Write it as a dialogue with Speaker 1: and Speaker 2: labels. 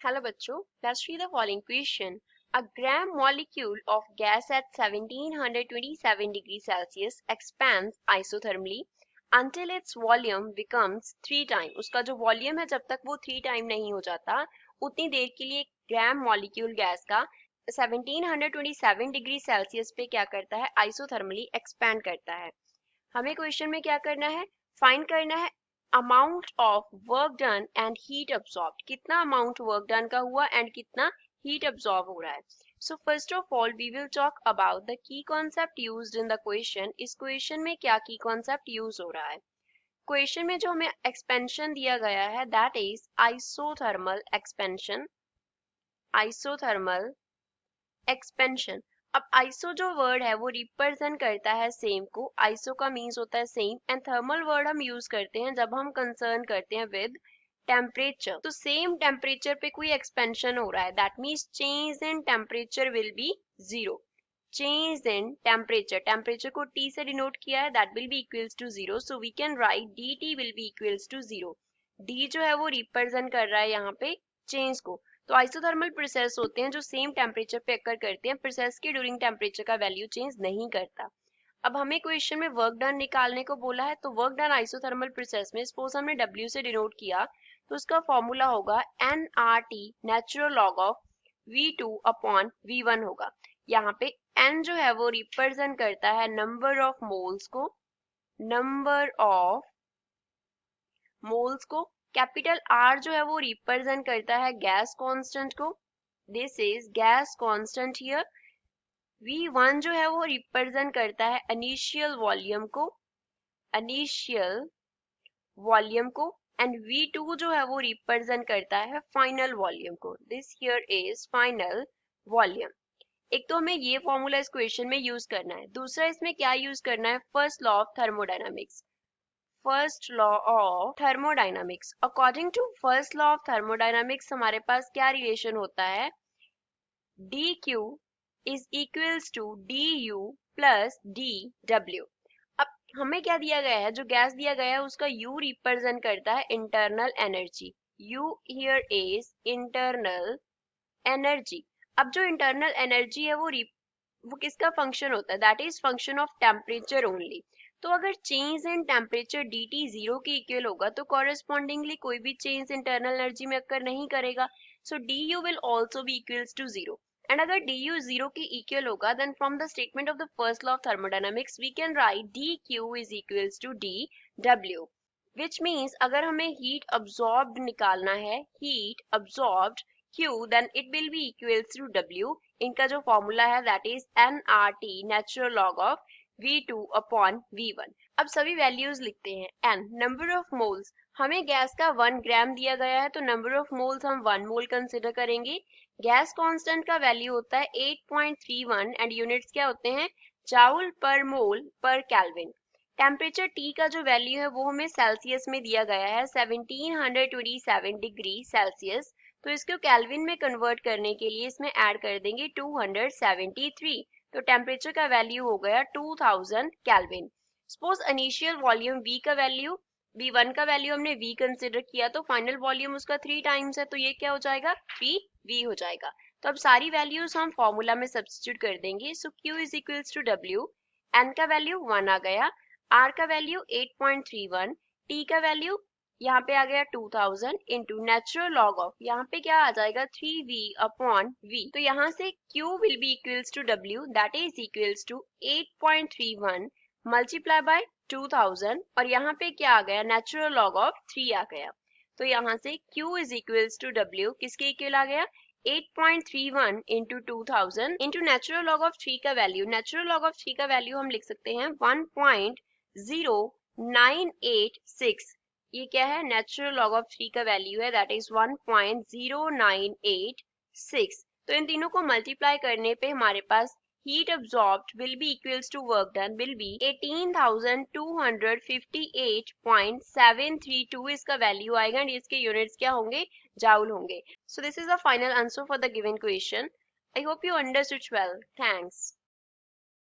Speaker 1: Hello bachcho, let's read the following question. A gram molecule of gas at 1727 degrees Celsius expands isothermally until its volume becomes 3 times. उसका जो volume है जब तक वो 3 time नहीं हो जाता उतनी देर के लिए ग्राम मॉलिक्यूल गैस का 1727 डिग्री सेल्सियस पे क्या करता है, आइसोथर्मली एक्सपैंड करता है। हमें क्वेश्चन में क्या करना है, फाइंड करना है amount of work done and heat absorbed, कितना अमाउंट वर्क डन का हुआ एंड कितना हीट अब्सॉर्ब हो रहा है। So first of all we will talk about the key concept used in the question. इस क्वेश्चन में क्या की कॉन्सेप्ट यूज हो रहा है। क्वेश्चन में जो हमें एक्सपेंशन दिया गया है that is isothermal expansion, isothermal expansion. अब आइसो जो वर्ड है वो रिप्रेजेंट करता है सेम को, आइसो का मीन्स होता है सेम एंड थर्मल वर्ड हम यूज करते हैं जब हम कंसर्न करते हैं विद टेम्परेचर। तो सेम टेम्परेचर पे कोई एक्सपेंशन हो रहा है that means change in temperature will be zero. Change in temperature, temperature को T से डिनोट किया है that will be equals to zero, so we can write dt will be equals to zero. D जो है वो represent कर रहा है यहाँ पे चेंज को। तो आइसोथर्मल प्रोसेस होते हैं जो सेम टेम्परेचर पे अकर करते हैं, प्रोसेस के ड्यूरिंग टेम्परेचर का वैल्यू चेंज नहीं करता। अब हमें क्वेश्चन में वर्क डन निकालने को बोला है, तो वर्क डन आइसोथर्मल प्रोसेस में सपोज हमने W से डिनोट किया तो उसका फॉर्मूला होगा nRT natural log of V2 upon V1 होगा। यहाँ पे N जो है वो रिप्रेजेंट करता है नंबर ऑफ मोल्स को, नंबर ऑफ मोल्स को। कैपिटल R जो है वो रिप्रेजेंट करता है गैस कांस्टेंट को, this is gas constant here. V1 जो है वो रिप्रेजेंट करता है इनिशियल वॉल्यूम को, इनिशियल वॉल्यूम को एंड V2 जो है वो रिप्रेजेंट करता है फाइनल वॉल्यूम को, this here is final volume. एक तो हमें ये फॉर्मूला इस क्वेश्चन में यूज करना है, दूसरा इसमें क्या यूज करना है, first law of thermodynamics. First law of thermodynamics, according to first law of thermodynamics हमारे पास क्या रिलेशन होता है, dq is equals to du plus dw। अब हमें क्या दिया गया है, जो गैस दिया गया है उसका u रिप्रेजेंट करता है internal energy, u here is internal energy. अब जो इंटरनल एनर्जी है वो किसका फंक्शन होता है, that is function of temperature only. तो अगर change in temperature dt zero के इक्वल होगा तो कॉरेस्पॉन्डिंगली कोई भी चेंज इंटरनल एनर्जी में अक्कर नहीं करेगा, so du will also be equals to zero. And अगर du जीरो के इक्वल होगा then from the statement of the first law of thermodynamics we can write dq is equals to dw, which means अगर हमें heat absorbed निकालना है, heat absorbed Q then it will be equals to W। इनका जो formula है that is nRT natural log of V2 upon V1। अब सभी values लिखते हैं। N नंबर ऑफ मोल्स, हमें गैस का 1 ग्राम दिया गया है तो नंबर ऑफ मोल्स हम 1 मोल कंसिडर करेंगे। गैस कांस्टेंट का वैल्यू होता है 8.31 एंड यूनिट्स क्या होते हैं, जाउल पर मोल पर केल्विन। टेम्परेचर T का जो वैल्यू है वो हमें सेल्सियस में दिया गया है 1727 डिग्री सेल्सियस, तो इसको केल्विन में कन्वर्ट करने के लिए इसमें ऐड कर देंगे 273, तो टेम्परेचर का वैल्यू हो गया 2000 kelvin. Suppose initial volume V का वैल्यू, V1 का वैल्यू हमने V कंसिडर किया तो फाइनल वॉल्यूम उसका 3 टाइम्स है, तो ये क्या हो जाएगा, V हो जाएगा। तो अब सारी वैल्यूज हम फॉर्मूला में सब्स्टिट्यूट कर देंगे, so Q is equals to W, N का वैल्यू 1 आ गया, R का वैल्यू 8.31, T का वैल्यू यहाँ पे आ गया 2000 इंटू नेचुरल लॉग ऑफ, यहाँ पे क्या आ जाएगा 3v अपॉन v, तो यहाँ से q will be equals to w that is equals to 8.31 multiply by 2000 और यहाँ पे क्या आ गया, नेचुरल लॉग ऑफ 3 आ गया। तो यहाँ से q is equals to w किसके इक्वल आ गया, 8.31 into 2000 into natural log of 3 का वैल्यू, नेचुरल लॉग ऑफ 3 का वैल्यू हम लिख सकते हैं 1.0986, ये क्या है, नेचुरल लॉग ऑफ 3 का वैल्यू है दैट इज 1.0986। तो इन तीनों को मल्टीप्लाई करने पे हमारे पास heat absorbed will be equals to work done will be 18,258.732 इसका वैल्यू आएगा एंड इसके यूनिट्स क्या होंगे, जाउल होंगे। So this is the final answer for the given question. I hope you understood well, thanks.